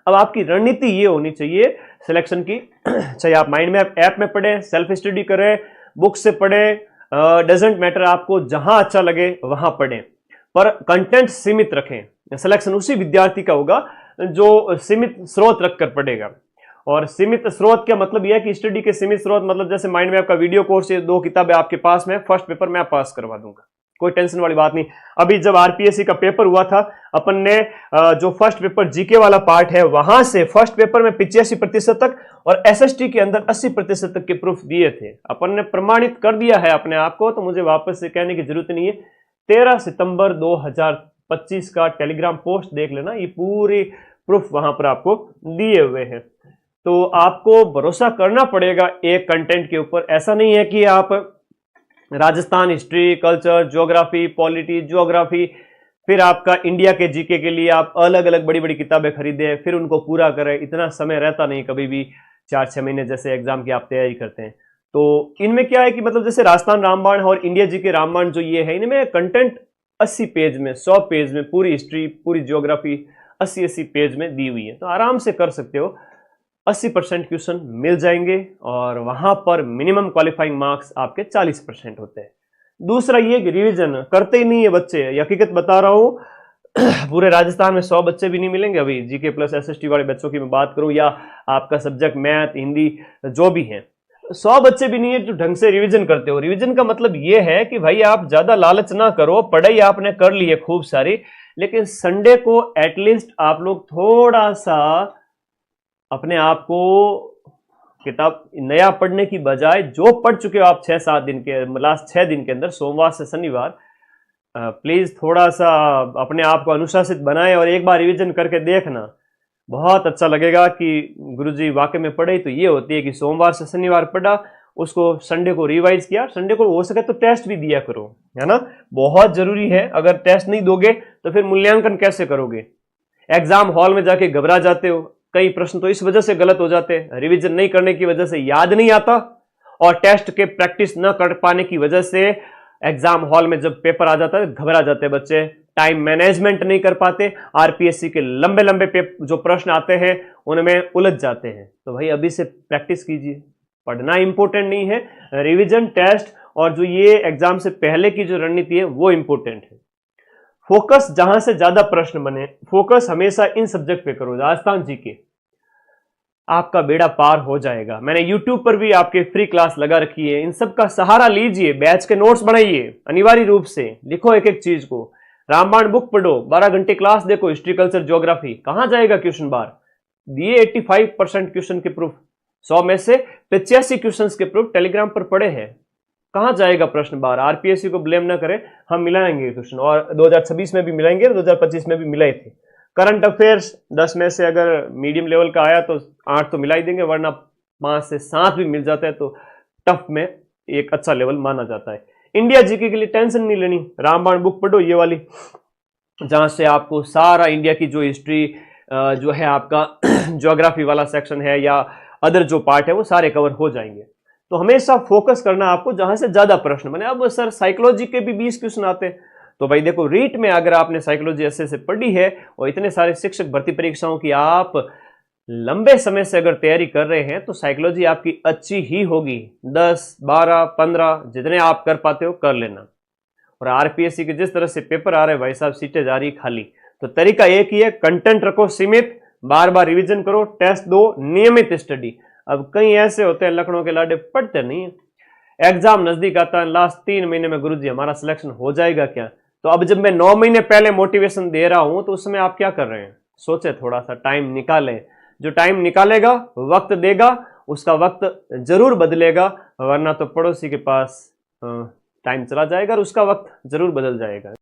अब आपकी रणनीति ये होनी चाहिए सिलेक्शन की, चाहे आप माइंड मैप ऐप में पढ़ें, सेल्फ स्टडी करें, बुक से पढ़ें, डजेंट मैटर, आपको जहां अच्छा लगे वहां पढ़ें, पर कंटेंट सीमित रखें। सिलेक्शन उसी विद्यार्थी का होगा जो सीमित स्रोत रखकर पढ़ेगा। और सीमित स्रोत का मतलब यह है कि स्टडी के सीमित स्रोत मतलब जैसे माइंड मैप का वीडियो कोर्स, ये 2 किताबें आपके पास में, फर्स्ट पेपर मैं पास करवा दूंगा, कोई टेंशन वाली बात नहीं। अभी जब आरपीएससी का पेपर हुआ था, अपन ने जो फर्स्ट पेपर जीके वाला पार्ट है वहां से फर्स्ट पेपर में 85% तक और एसएसटी के अंदर 80% तक के प्रूफ दिए थे। अपन ने प्रमाणित कर दिया है अपने आप को, तो मुझे वापस से कहने की जरूरत नहीं है। 13 सितंबर 2025 का टेलीग्राम पोस्ट देख लेना, ये पूरे प्रूफ वहां पर आपको दिए हुए हैं। तो आपको भरोसा करना पड़ेगा एक कंटेंट के ऊपर। ऐसा नहीं है कि आप Rajasthan history, culture, geography, polity, geography, फिर आपका इंडिया के जीके के लिए आप अलग अलग बड़ी बड़ी किताबें खरीदें, फिर उनको पूरा करें। इतना समय रहता नहीं कभी भी, 4-6 महीने जैसे एग्जाम की आप तैयारी करते हैं। तो इनमें क्या है कि मतलब जैसे राजस्थान रामबाण और इंडिया जीके रामबाण जो ये है, इनमें कंटेंट 80 पेज में, 100 पेज में पूरी हिस्ट्री, पूरी ज्योग्राफी 80-80 पेज में दी हुई है। तो आराम से कर सकते हो, 80% क्वेश्चन मिल जाएंगे और वहां पर मिनिमम क्वालिफाइंग मार्क्स आपके 40% होते हैं। दूसरा ये कि रिवीजन करते ही नहीं है बच्चे, हकीकत बता रहा हूं। पूरे राजस्थान में 100 बच्चे भी नहीं मिलेंगे अभी जीके प्लस एसएसटी वाले बच्चों की मैं बात करूं, या आपका सब्जेक्ट मैथ, हिंदी जो भी है, 100 बच्चे भी नहीं है जो ढंग से रिवीजन करते हो। रिवीजन का मतलब ये है कि भाई आप ज्यादा लालच ना करो, पढ़ाई आपने कर ली है खूब सारी, लेकिन संडे को एटलीस्ट आप लोग थोड़ा सा अपने आप को किताब नया पढ़ने की बजाय जो पढ़ चुके हो आप 6-7 दिन के, लास्ट 6 दिन के अंदर, सोमवार से शनिवार, प्लीज थोड़ा सा अपने आप को अनुशासित बनाएं और एक बार रिवीजन करके देखना। बहुत अच्छा लगेगा कि गुरुजी वाकई में पढ़ाई तो ये होती है कि सोमवार से शनिवार पढ़ा, उसको संडे को रिवाइज किया, संडे को हो सके तो टेस्ट भी दिया करो, है ना, बहुत जरूरी है। अगर टेस्ट नहीं दोगे तो फिर मूल्यांकन कैसे करोगे? एग्जाम हॉल में जाके घबरा जाते हो, कई प्रश्न तो इस वजह से गलत हो जाते हैं, रिवीजन नहीं करने की वजह से याद नहीं आता, और टेस्ट के प्रैक्टिस न कर पाने की वजह से एग्जाम हॉल में जब पेपर आ जाता है घबरा जाते हैं बच्चे, टाइम मैनेजमेंट नहीं कर पाते, आरपीएससी के लंबे लंबे जो प्रश्न आते हैं उनमें उलझ जाते हैं। तो भाई अभी से प्रैक्टिस कीजिए, पढ़ना इंपॉर्टेंट नहीं है, रिवीजन, टेस्ट और जो ये एग्जाम से पहले की जो रणनीति है वो इंपॉर्टेंट है। फोकस जहां से ज्यादा प्रश्न बने, फोकस हमेशा इन सब्जेक्ट पे करो, राजस्थान जीके, आपका बेड़ा पार हो जाएगा। मैंने YouTube पर भी आपके फ्री क्लास लगा रखी है, इन सब का सहारा लीजिए, बैच के नोट्स बनाइए, अनिवार्य रूप से लिखो एक एक चीज को, रामबाण बुक पढ़ो, 12 घंटे क्लास देखो, हिस्ट्री, कल्चर, ज्योग्राफी, कहां जाएगा क्वेश्चन बार? दिए 85% क्वेश्चन के प्रूफ, 100 में से 85 क्वेश्चन के प्रूफ टेलीग्राम पर पड़े हैं, कहां जाएगा प्रश्न बार? आरपीएससी को ब्लेम ना करें, हम मिलाएंगे क्वेश्चन, और 2026 में भी मिलाएंगे, 2025 में भी मिलाए थे। करंट अफेयर्स 10 में से अगर मीडियम लेवल का आया तो 8 तो मिला ही देंगे, वरना 5 से 7 भी मिल जाता है तो टफ में एक अच्छा लेवल माना जाता है। इंडिया जीके के लिए टेंशन नहीं लेनी, रामबाण बुक पढ़ो ये वाली, जहां से आपको सारा इंडिया की जो हिस्ट्री, जो है आपका ज्योग्राफी वाला सेक्शन है या अदर जो पार्ट है वो सारे कवर हो जाएंगे। तो हमेशा फोकस करना आपको जहां से ज्यादा प्रश्न बने। अब सर साइकोलॉजी के भी 20 क्वेश्चन आते हैं, तो भाई देखो रीट में अगर आपने साइकोलॉजी ऐसे से पढ़ी है और इतने सारे शिक्षक भर्ती परीक्षाओं की आप लंबे समय से अगर तैयारी कर रहे हैं तो साइकोलॉजी आपकी अच्छी ही होगी। 10, 12, 15 जितने आप कर पाते हो कर लेना। और आरपीएससी के जिस तरह से पेपर आ रहे हैं भाई साहब, सीटें जा रही खाली, तो तरीका एक ही है, कंटेंट रखो सीमित, बार बार रिवीजन करो, टेस्ट दो, नियमित स्टडी। अब कई ऐसे होते हैं लखनऊ के लाडे, पढ़ते नहीं है, एग्जाम नजदीक आता है, लास्ट 3 महीने में गुरुजी हमारा सिलेक्शन हो जाएगा क्या? तो अब जब मैं 9 महीने पहले मोटिवेशन दे रहा हूं तो उस समय आप क्या कर रहे हैं? सोचे, थोड़ा सा टाइम निकालें। जो टाइम निकालेगा, वक्त देगा, उसका वक्त जरूर बदलेगा, वरना तो पड़ोसी के पास टाइम चला जाएगा और उसका वक्त जरूर बदल जाएगा।